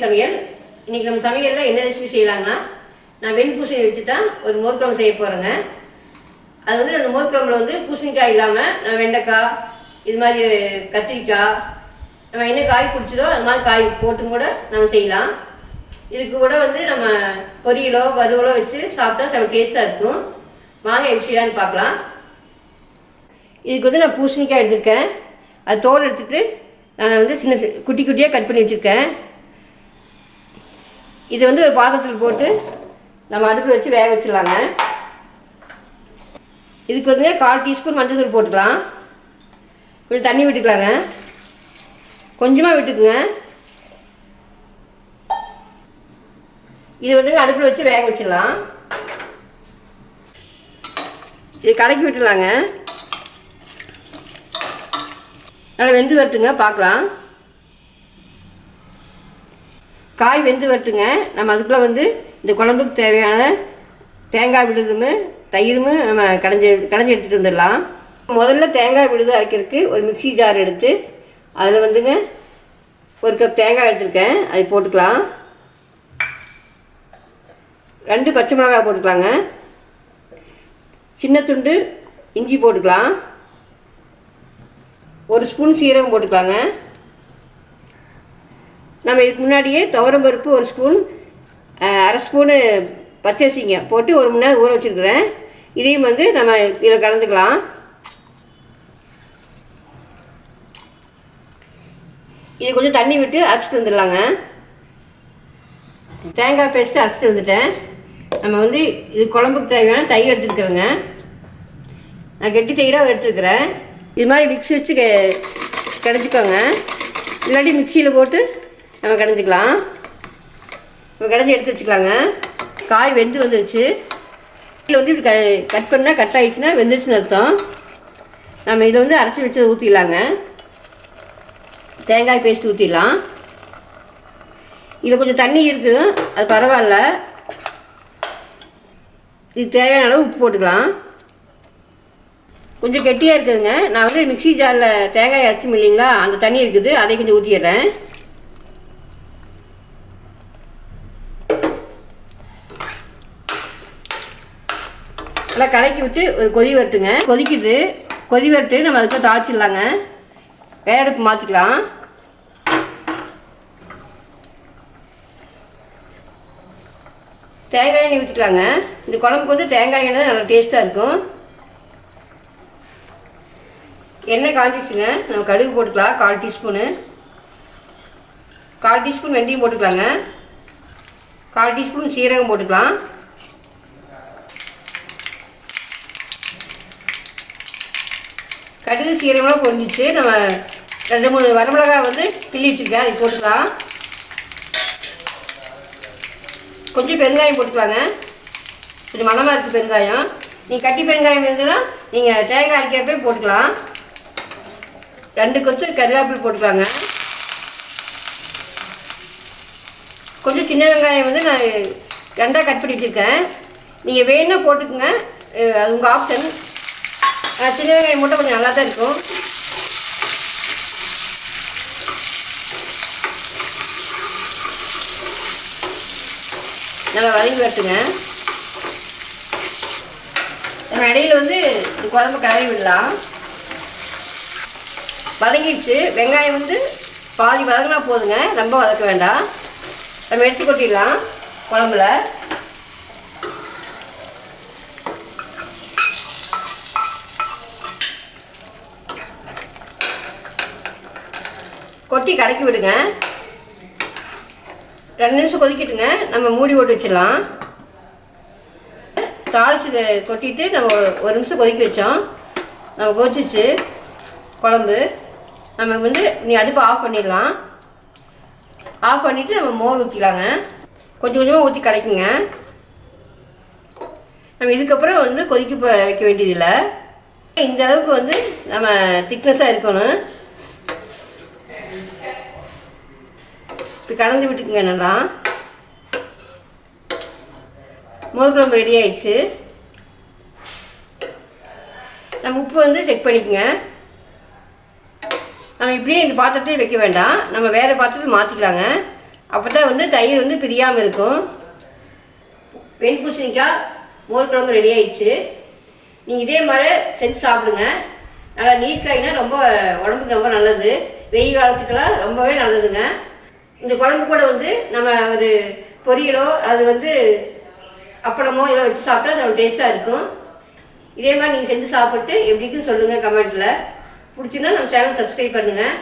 சமையல். இன்றைக்கி நம்ம சமையலில் என்ன ரெசிபி செய்யலாங்கன்னா, நான் வெண்பூசணி வச்சு தான் ஒரு மோர் குழம்பு செய்ய போகிறேங்க. அது வந்து அந்த மோர் குழம்புல வந்து பூசணிக்காய் இல்லாமல் நான் வெண்டைக்காய், இது மாதிரி கத்திரிக்காய், நம்ம என்ன காய் பிடிச்சதோ அது மாதிரி காய் போட்டும் கூட நம்ம செய்யலாம். இதுக்கு கூட வந்து நம்ம பொரியலோ வறுவலோ வச்சு சாப்பிட்டா செம்ம டேஸ்ட்டாக இருக்கும். வாங்க எப்படி செய்யலான்னு பார்க்கலாம். இதுக்கு வந்து நான் பூசணிக்காய் எடுத்திருக்கேன். அது தோல் எடுத்துகிட்டு நான் வந்து சின்ன குட்டி குட்டியாக கட் பண்ணி வச்சுருக்கேன். இதை வந்து ஒரு பாத்திரத்தில் போட்டு நம்ம அடுப்பில் வச்சு வேக வச்சிடலாங்க. இதுக்கு வந்து 1/4 டீஸ்பூன் மஞ்சள் தூள் போட்டுக்கலாம். கொஞ்சம் தண்ணி விட்டுக்கலாங்க, கொஞ்சமாக விட்டுக்குங்க. இதை வந்து அடுப்பில் வச்சு வேக வச்சிடலாம். இதை கலக்கி விட்டுலாங்க. நல்லா வெந்து வரட்டுங்க, பார்க்கலாம். காய் வெந்து வரட்டுங்க. நம்ம அதுக்குள்ளே வந்து இந்த குழம்புக்கு தேவையான தேங்காய் விழுதுமே தயிருமே நம்ம கடைஞ்சி எடுத்துகிட்டு வந்துடலாம். முதல்ல தேங்காய் விழுது அரைக்கிறதுக்கு ஒரு மிக்ஸி ஜார் எடுத்து அதில் வந்துங்க 1 கப் தேங்காய் எடுத்துருக்கேன். அதை போட்டுக்கலாம். 2 பச்சை மிளகாய் போட்டுக்கலாங்க. சின்ன துண்டு இஞ்சி போட்டுக்கலாம். 1 ஸ்பூன் சீரகம் போட்டுக்கலாங்க. நம்ம இதுக்கு முன்னாடியே துவரம்பருப்பு 1 ஸ்பூன், 1/2 ஸ்பூனு பச்சரிசிங்க போட்டு 1 மணி நேரம் ஊற வச்சுருக்குறேன். இதையும் வந்து நம்ம இதில் கலந்துக்கலாம். இது கொஞ்சம் தண்ணி விட்டு அரைச்சிட்டு வந்துடலாங்க. தேங்காய் பேஸ்ட்டு அரைச்சிட்டு வந்துட்டேன். நம்ம வந்து இது குழம்புக்கு தேவையான தயிர் எடுத்துருக்குறேங்க. நான் கெட்டி தயிராக எடுத்துருக்குறேன். இது மாதிரி மிக்ஸி வச்சு கடைஞ்சிக்கோங்க. இல்லாட்டி மிக்சியில் போட்டு நம்ம கடைஞ்சிக்கலாம். நம்ம கடைஞ்சி எடுத்து வச்சுக்கலாங்க. காய் வெந்து வந்துடுச்சு. இதில் வந்து இப்படி கட் பண்ணால் கட் ஆகிடுச்சுன்னா வெந்துருச்சுன்னு அர்த்தம். நம்ம இதை வந்து அரைச்சி வச்சு ஊற்றிடலாங்க. தேங்காய் பேஸ்ட் ஊற்றிடலாம். இதில் கொஞ்சம் தண்ணி இருக்குது, அது பரவாயில்ல. இதுக்கு தேவையான அளவு உப்பு போட்டுக்கலாம். கொஞ்சம் கெட்டியாக இருக்குதுங்க. நான் வந்து மிக்ஸி ஜாரில் தேங்காய் அரைச்சும் இல்லைங்களா, அந்த தண்ணி இருக்குது, அதை கொஞ்சம் ஊற்றிடுறேன். நல்லா கலக்கி விட்டு ஒரு கொதி வரட்டுங்க. கொதி வரட்டு நம்ம அதுக்கு தாளிச்சிடலாங்க. வேற அடுப்பு மாற்றிக்கலாம். தேங்காய் எண்ணெய் ஊற்றிக்கலாங்க. இந்த குழம்புக்கு வந்து தேங்காய் எண்ணெய் தான் நல்லா டேஸ்ட்டாக இருக்கும். எண்ணெய் காஞ்சிச்சுங்க. நம்ம கடுகு போட்டுக்கலாம். 1/4 டீஸ்பூனு. 1/4 டீஸ்பூன் வெந்தயம் போட்டுக்கலாங்க. 1/4 டீஸ்பூன் சீரகம் போட்டுக்கலாம். கடுகு சீரகம்லாம் பொரிஞ்சிச்சு. நம்ம 2-3 வரமிளகாய் வந்து கிள்ளி வச்சுருக்கேன், அதை போட்டுக்கலாம். கொஞ்சம் பெருங்காயம் போட்டுக்கலாங்க. கொஞ்சம் மணமாக இருக்குது பெருங்காயம். நீங்கள் கட்டி பெருங்காயம் இருந்ததுன்னா நீங்கள் தேங்காய் அரைக்கிறப்ப போட்டுக்கலாம். 2 கொத்து கருவேப்பிலை போட்டுக்கலாங்க. கொஞ்சம் சின்ன வெங்காயம் வந்து நான் 2ஆக கட் பண்ணி வச்சுருக்கேன். நீங்கள் வேணும்னா போட்டுக்கோங்க, அது உங்கள் ஆப்ஷன். சின்ன வெங்காயம் மட்டும் கொஞ்சம் நல்லா தான் இருக்கும். நல்லா வதங்கி வரட்டுங்க. நம்ம இடையில வந்து இந்த குழம்பு கிளறி விடலாம். வதங்கிடுச்சு. வெங்காயம் வந்து பாதி வதங்கினா போதுங்க, ரொம்ப வதக்க வேண்டாம். நம்ம எடுத்து கொட்டிடலாம் குழம்புல. கொட்டி கலக்கி விடுங்க. 2 நிமிஷம் கொதிக்கட்டுங்க. நம்ம மூடி போட்டு வச்சிடலாம். தாளிச்சு கொட்டிட்டு நம்ம 1 நிமிஷம் கொதிக்க வச்சோம். நம்ம கொதிச்சிச்சு குழம்பு. நம்ம வந்து நீ அடுப்பை ஆஃப் பண்ணிடலாம். ஆஃப் பண்ணிவிட்டு நம்ம மோர் ஊற்றிக்கலாங்க. கொஞ்சம் கொஞ்சமாக ஊற்றி கலக்குங்க. நம்ம இதுக்கப்புறம் வந்து கொதிக்க வைக்க வேண்டியதில்லை. இந்த அளவுக்கு வந்து நம்ம திக்னஸாக இருக்கணும். இப்போ கலந்து விட்டுக்குங்க. நல்லா மோர் குழம்பு ரெடி ஆயிடுச்சு. நம்ம உப்பு வந்து செக் பண்ணிக்கோங்க. நம்ம இப்படியே இந்த பாத்திரத்தையே வைக்க வேண்டாம், நம்ம வேறு பாத்திரத்தில் மாற்றிக்கலாங்க. அப்போ தான் வந்து தயிர் வந்து பிரியாமல் இருக்கும். வெண்பூசணிக்காய் மோர் குழம்பு ரெடி ஆயிடுச்சு. நீங்கள் இதே மாதிரி செஞ்சு சாப்பிடுங்க. நல்லா நீர்க்காய்னா ரொம்ப உடம்புக்கு ரொம்ப நல்லது, வெயில் காலத்துக்கெல்லாம் ரொம்பவே நல்லதுங்க. இந்த குழம்பு கூட வந்து நம்ம ஒரு பொரியலோ அது வந்து அப்பளமோ இதெல்லாம் வச்சு சாப்பிட்டா அது டேஸ்ட்டாக இருக்கும். இதே மாதிரி நீங்கள் செஞ்சு சாப்பிட்டு எப்படி இருக்குன்னு சொல்லுங்கள் கமெண்ட்டில். பிடிச்சிருந்தா நம்ம சேனல் சப்ஸ்கிரைப் பண்ணுங்கள்.